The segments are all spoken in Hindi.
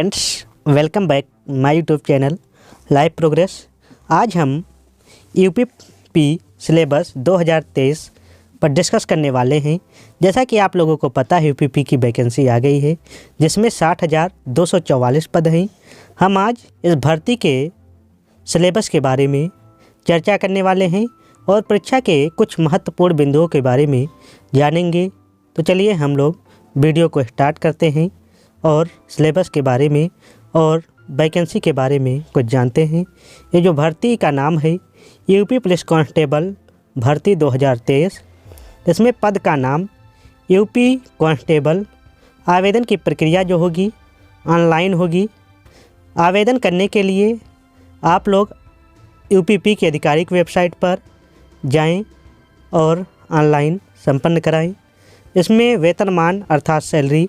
Friends, welcome back my YouTube channel live progress. आज हम यूपीपी सिलेबस 2023 पर डिस्कस करने वाले हैं। जैसा कि आप लोगों को पता है, यूपीपी की वैकेंसी आ गई है जिसमें 60,244 पद हैं। हम आज इस भर्ती के सिलेबस के बारे में चर्चा करने वाले हैं और परीक्षा के कुछ महत्वपूर्ण बिंदुओं के बारे में जानेंगे। तो चलिए हम लोग वीडियो को स्टार्ट करते हैं और सिलेबस के बारे में और वैकेंसी के बारे में कुछ जानते हैं। ये जो भर्ती का नाम है यूपी पुलिस कांस्टेबल भर्ती 2023, इसमें पद का नाम यूपी कांस्टेबल। आवेदन की प्रक्रिया जो होगी ऑनलाइन होगी। आवेदन करने के लिए आप लोग यूपीपी की आधिकारिक वेबसाइट पर जाएं और ऑनलाइन संपन्न कराएं। इसमें वेतनमान अर्थात सैलरी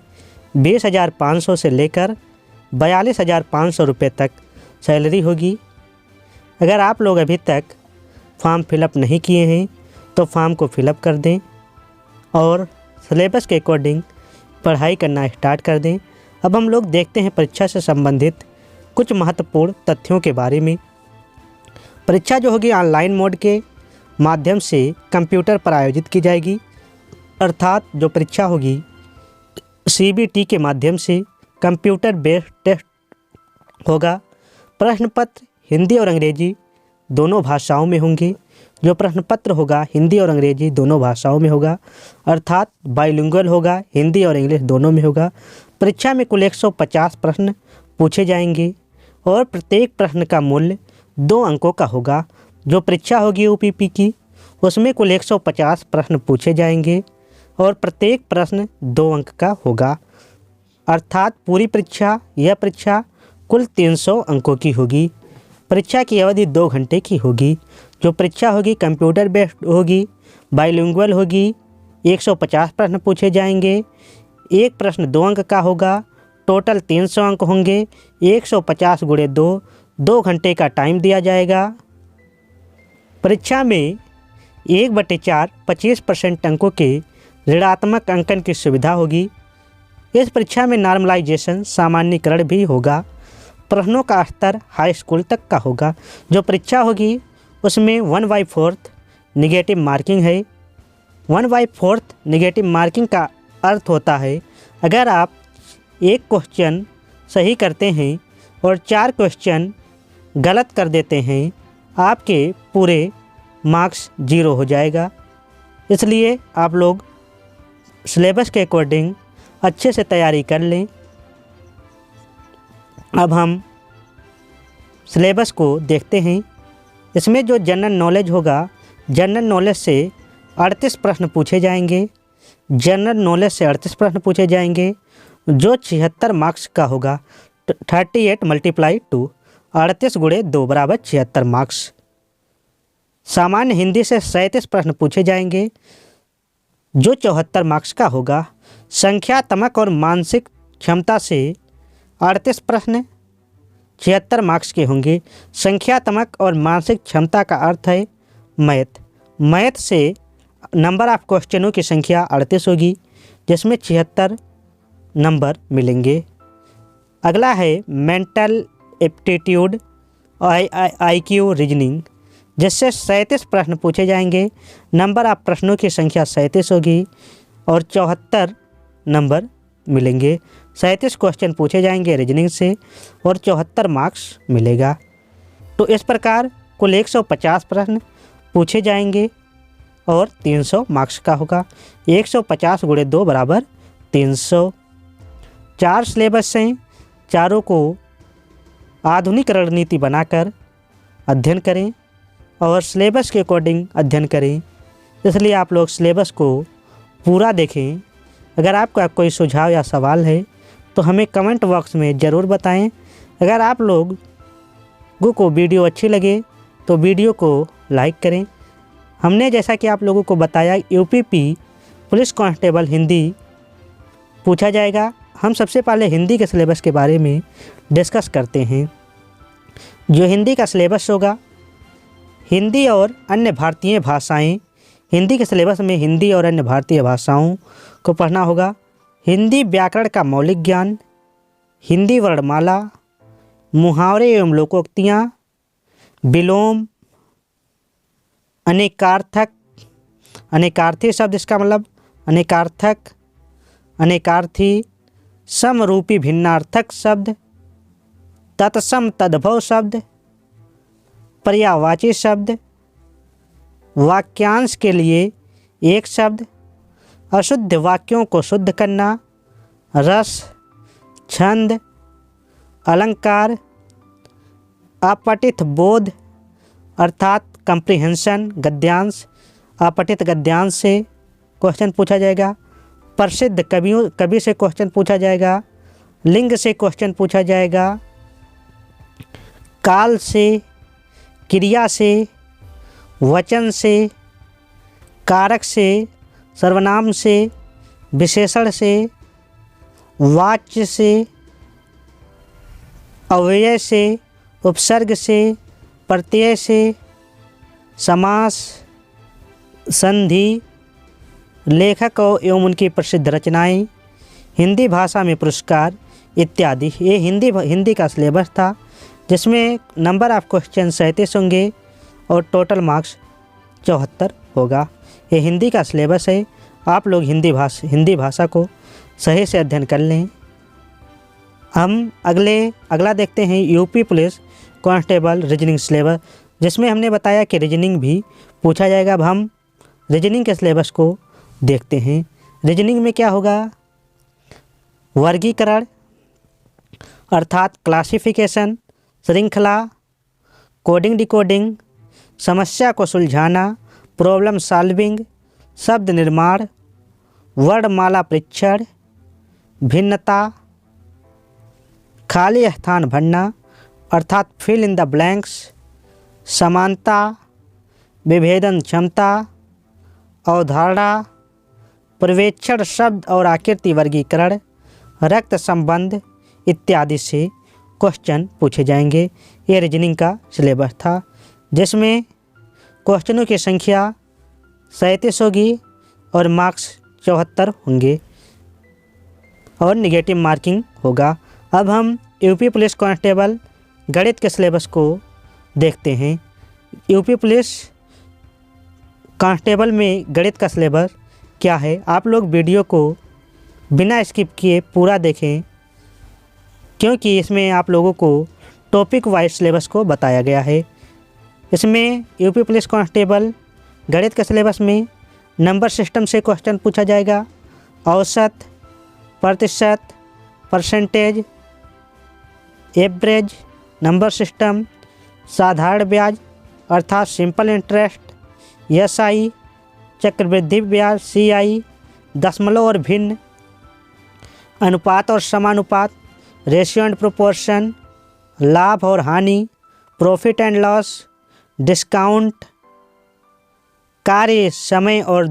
20,500 से लेकर 42,500 रुपये तक सैलरी होगी। अगर आप लोग अभी तक फॉर्म फिलअप नहीं किए हैं तो फॉर्म को फिलअप कर दें और सिलेबस के अकॉर्डिंग पढ़ाई करना स्टार्ट कर दें। अब हम लोग देखते हैं परीक्षा से संबंधित कुछ महत्वपूर्ण तथ्यों के बारे में। परीक्षा जो होगी ऑनलाइन मोड के माध्यम से कंप्यूटर पर आयोजित की जाएगी, अर्थात जो परीक्षा होगी सीबीटी के माध्यम से कंप्यूटर बेस्ड टेस्ट होगा। प्रश्न पत्र हिंदी और अंग्रेजी दोनों भाषाओं में होंगे। जो प्रश्न पत्र होगा हिंदी और अंग्रेजी दोनों भाषाओं में होगा, अर्थात बाइलिंगुअल होगा, हिंदी और इंग्लिश दोनों में होगा। परीक्षा में कुल 150 प्रश्न पूछे जाएंगे और प्रत्येक प्रश्न का मूल्य 2 अंकों का होगा। जो परीक्षा होगी यूपीपी की उसमें कुल 150 प्रश्न पूछे जाएंगे और प्रत्येक प्रश्न 2 अंक का होगा, अर्थात पूरी परीक्षा यह परीक्षा कुल 300 अंकों की होगी। परीक्षा की अवधि 2 घंटे की होगी। जो परीक्षा होगी कंप्यूटर बेस्ड होगी, बाइलिंगुअल होगी। 150 प्रश्न पूछे जाएंगे, एक प्रश्न 2 अंक का होगा, टोटल 300 अंक होंगे। 150 × 2 घंटे का टाइम दिया जाएगा। परीक्षा में 1/4 25% अंकों के ऋणात्मक अंकन की सुविधा होगी। इस परीक्षा में नॉर्मलाइजेशन सामान्यीकरण भी होगा। प्रश्नों का स्तर हाई स्कूल तक का होगा। जो परीक्षा होगी उसमें 1/4 निगेटिव मार्किंग है। 1/4 निगेटिव मार्किंग का अर्थ होता है अगर आप एक क्वेश्चन सही करते हैं और 4 क्वेश्चन गलत कर देते हैं, आपके पूरे मार्क्स 0 हो जाएगा। इसलिए आप लोग सिलेबस के अकॉर्डिंग अच्छे से तैयारी कर लें। अब हम सिलेबस को देखते हैं। इसमें जो जनरल नॉलेज होगा, जनरल नॉलेज से 38 प्रश्न पूछे जाएंगे। जनरल नॉलेज से 38 प्रश्न पूछे जाएंगे जो 76 मार्क्स का होगा। 38 × 2 38 × 2 = 76 मार्क्स। सामान्य हिंदी से 37 प्रश्न पूछे जाएंगे जो 74 मार्क्स का होगा। संख्यात्मक और मानसिक क्षमता से 38 प्रश्न 76 मार्क्स के होंगे। संख्यात्मक और मानसिक क्षमता का अर्थ है मैथ से नंबर ऑफ क्वेश्चनों की संख्या 38 होगी जिसमें 76 नंबर मिलेंगे। अगला है मेंटल एप्टीट्यूड IQ रीजनिंग, जिससे 37 प्रश्न पूछे जाएंगे। नंबर ऑफ प्रश्नों की संख्या 37 होगी और 74 नंबर मिलेंगे। 37 क्वेश्चन पूछे जाएंगे रीजनिंग से और 74 मार्क्स मिलेगा। तो इस प्रकार कुल 150 प्रश्न पूछे जाएंगे और 300 मार्क्स का होगा। 150 × 2 = 300। 4 सिलेबस हैं, चारों को आधुनिक रणनीति बनाकर अध्ययन करें और सिलेबस के अकॉर्डिंग अध्ययन करें। इसलिए आप लोग सिलेबस को पूरा देखें। अगर आपका कोई सुझाव या सवाल है तो हमें कमेंट बॉक्स में ज़रूर बताएं। अगर आप लोगों को वीडियो अच्छी लगे तो वीडियो को लाइक करें। हमने जैसा कि आप लोगों को बताया यूपीपी पुलिस कांस्टेबल हिंदी पूछा जाएगा। हम सबसे पहले हिंदी के सिलेबस के बारे में डिस्कस करते हैं। जो हिंदी का सिलेबस होगा, हिंदी और अन्य भारतीय भाषाएं। हिंदी के सिलेबस में हिंदी और अन्य भारतीय भाषाओं को पढ़ना होगा। हिंदी व्याकरण का मौलिक ज्ञान, हिंदी वर्णमाला, मुहावरे एवं लोकोक्तियाँ, विलोम, अनेकार्थक, अनेकार्थी शब्द इसका मतलब अनेकार्थक, अनेकार्थी, समरूपी भिन्नार्थक शब्द, तत्सम तद्भव शब्द, पर्यायवाची शब्द, वाक्यांश के लिए एक शब्द, अशुद्ध वाक्यों को शुद्ध करना, रस, छंद, अलंकार, अपठित बोध अर्थात कंप्रीहेंशन, गद्यांश, अपठित गद्यांश से क्वेश्चन पूछा जाएगा, प्रसिद्ध कवि से क्वेश्चन पूछा जाएगा, लिंग से क्वेश्चन पूछा जाएगा, काल से, क्रिया से, वचन से, कारक से, सर्वनाम से, विशेषण से, वाच्य से, अव्यय से, उपसर्ग से, प्रत्यय से, समास, संधि, लेखक एवं उनकी प्रसिद्ध रचनाएं, हिंदी भाषा में पुरस्कार इत्यादि। ये हिंदी का सिलेबस था जिसमें नंबर ऑफ क्वेश्चन 37 होंगे और टोटल मार्क्स 74 होगा। ये हिंदी का सिलेबस है। आप लोग हिंदी भाषा को सही से अध्ययन कर लें। हम अगला देखते हैं UP police constable reasoning syllabus, जिसमें हमने बताया कि रीजनिंग भी पूछा जाएगा। अब हम रीजनिंग के सिलेबस को देखते हैं। रीजनिंग में क्या होगा? वर्गीकरण अर्थात क्लासिफिकेशन, श्रृंखला, कोडिंग डिकोडिंग, समस्या को सुलझाना, प्रॉब्लम सॉल्विंग, शब्द निर्माण, वर्णमाला परीक्षण, भिन्नता, खाली स्थान भरना अर्थात फिल इन द ब्लैंक्स, समानता, विभेदन क्षमता, अवधारणा, पर्यवेक्षण शब्द और आकृति वर्गीकरण, रक्त संबंध इत्यादि से क्वेश्चन पूछे जाएंगे। ये रीजनिंग का सिलेबस था जिसमें क्वेश्चनों की संख्या 37 होगी और मार्क्स 74 होंगे और निगेटिव मार्किंग होगा। अब हम यूपी पुलिस कांस्टेबल गणित के सिलेबस को देखते हैं। यूपी पुलिस कांस्टेबल में गणित का सिलेबस क्या है, आप लोग वीडियो को बिना स्किप किए पूरा देखें, क्योंकि इसमें आप लोगों को टॉपिक वाइज सिलेबस को बताया गया है। इसमें यूपी पुलिस कांस्टेबल गणित के सिलेबस में नंबर सिस्टम से क्वेश्चन पूछा जाएगा। औसत, प्रतिशत, परसेंटेज, एवरेज, नंबर सिस्टम, साधारण ब्याज अर्थात सिंपल इंटरेस्ट, एसआई, चक्रवृद्धि ब्याज, सीआई, दशमलव और भिन्न, अनुपात और समानुपात, रेशियो एंड प्रोपोर्शन, लाभ और हानि, प्रॉफिट एंड लॉस, डिस्काउंट, कार्य समय और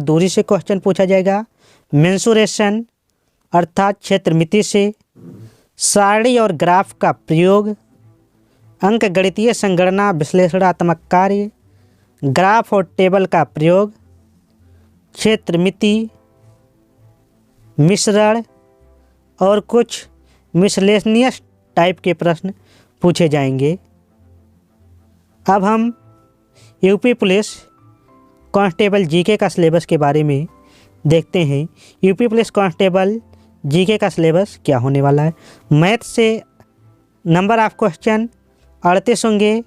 दूरी से क्वेश्चन पूछा जाएगा। मेंसुरेशन अर्थात क्षेत्र मिति से, सारणी और ग्राफ का प्रयोग, अंक गणितीय संगणना विश्लेषणात्मक कार्य, ग्राफ और टेबल का प्रयोग, क्षेत्र मिति, मिश्रण और कुछ मिसलेनियस टाइप के प्रश्न पूछे जाएंगे। अब हम यूपी पुलिस कांस्टेबल जीके का सिलेबस के बारे में देखते हैं। यूपी पुलिस कांस्टेबल जीके का सिलेबस क्या होने वाला है। मैथ से नंबर ऑफ क्वेश्चन 38 होंगे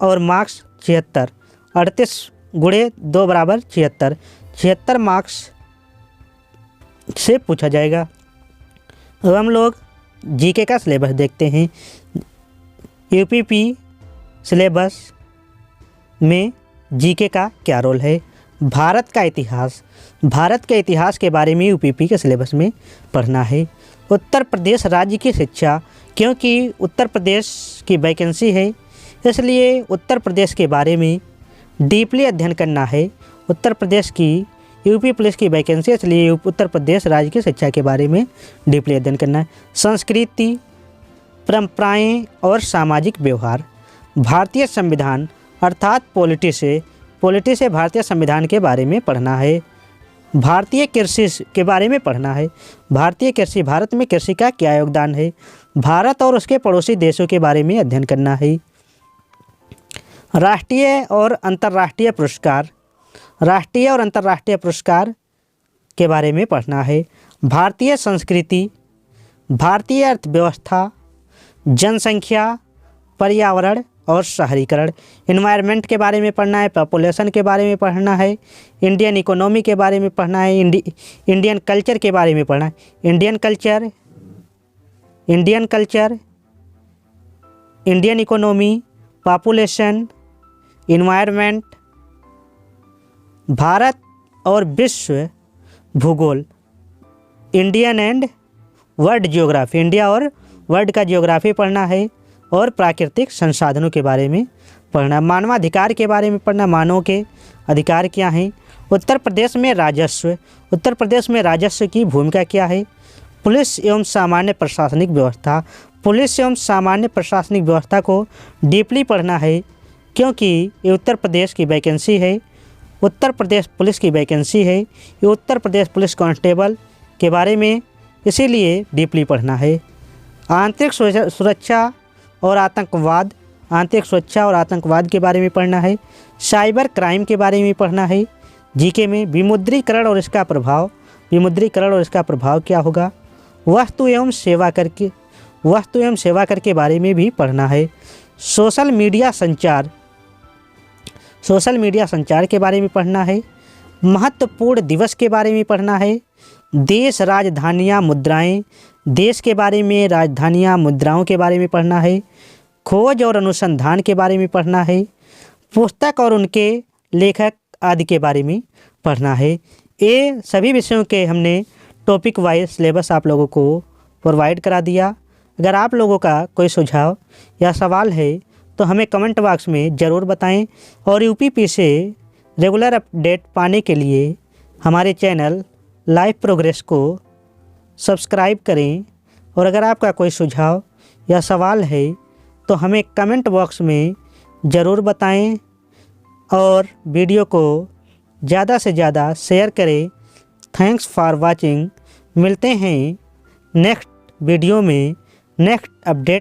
और मार्क्स 76। 38 गुणे 2 बराबर 76। 76 मार्क्स से पूछा जाएगा। अब हम लोग जीके का सिलेबस देखते हैं। यूपीपी सिलेबस में जीके का क्या रोल है। भारत के इतिहास के बारे में यूपीपी के सिलेबस में पढ़ना है। उत्तर प्रदेश राज्य की शिक्षा, क्योंकि उत्तर प्रदेश की वैकेंसी है इसलिए उत्तर प्रदेश के बारे में डीपली अध्ययन करना है। उत्तर प्रदेश की यूपी पुलिस की वैकेंसी इसलिए उत्तर प्रदेश राज्य की शिक्षा के बारे में डीपली अध्ययन करना है। संस्कृति, परंपराएं और सामाजिक व्यवहार, भारतीय संविधान अर्थात पॉलिटी से भारतीय संविधान के बारे में पढ़ना है। भारतीय कृषि के बारे में पढ़ना है। भारतीय कृषि, भारत में कृषि का क्या योगदान है। भारत और उसके पड़ोसी देशों के बारे में अध्ययन करना है। राष्ट्रीय और अंतर्राष्ट्रीय पुरस्कार, राष्ट्रीय और अंतर्राष्ट्रीय पुरस्कार के बारे में पढ़ना है। भारतीय संस्कृति, भारतीय अर्थव्यवस्था, जनसंख्या, पर्यावरण और शहरीकरण, इन्वायरमेंट के बारे में पढ़ना है। पॉपुलेशन के बारे में पढ़ना है। इंडियन इकोनॉमी के बारे में पढ़ना है। इंडियन कल्चर के बारे में पढ़ना है। Indian culture, Indian economy, population, environment, Bharat और विश्व भूगोल, Indian and world geography, India और वर्ल्ड का ज्योग्राफी पढ़ना है। और प्राकृतिक संसाधनों के बारे में पढ़ना। मानवाधिकार के बारे में पढ़ना, मानव के अधिकार क्या हैं। उत्तर प्रदेश में राजस्व, उत्तर प्रदेश में राजस्व की भूमिका क्या है। पुलिस एवं सामान्य प्रशासनिक व्यवस्था, पुलिस एवं सामान्य प्रशासनिक व्यवस्था को डीपली पढ़ना है, क्योंकि ये उत्तर प्रदेश की वैकेंसी है। उत्तर प्रदेश पुलिस की वैकेंसी है। ये उत्तर प्रदेश पुलिस कांस्टेबल के बारे में इसीलिए डीपली पढ़ना है। आंतरिक सुरक्षा और आतंकवाद, आंतरिक सुरक्षा और आतंकवाद के बारे में पढ़ना है। साइबर क्राइम के बारे में पढ़ना है। जीके में विमुद्रीकरण और इसका प्रभाव, विमुद्रीकरण और इसका प्रभाव क्या होगा। वस्तु एवं सेवा कर के बारे में भी पढ़ना है। सोशल मीडिया संचार के बारे में पढ़ना है। महत्वपूर्ण दिवस के बारे में पढ़ना है। देश, राजधानियाँ, मुद्राएं, देश के बारे में, राजधानियाँ, मुद्राओं के बारे में पढ़ना है। खोज और अनुसंधान के बारे में पढ़ना है। पुस्तक और उनके लेखक आदि के बारे में पढ़ना है। ये सभी विषयों के हमने टॉपिक वाइज सिलेबस आप लोगों को प्रोवाइड करा दिया। अगर आप लोगों का कोई सुझाव या सवाल है तो हमें कमेंट बॉक्स में ज़रूर बताएं। और यूपीपी से रेगुलर अपडेट पाने के लिए हमारे चैनल लाइव प्रोग्रेस को सब्सक्राइब करें। और अगर आपका कोई सुझाव या सवाल है तो हमें कमेंट बॉक्स में ज़रूर बताएं और वीडियो को ज़्यादा से ज़्यादा शेयर करें। Thanks for watching. मिलते हैं नेक्स्ट वीडियो में नेक्स्ट अपडेट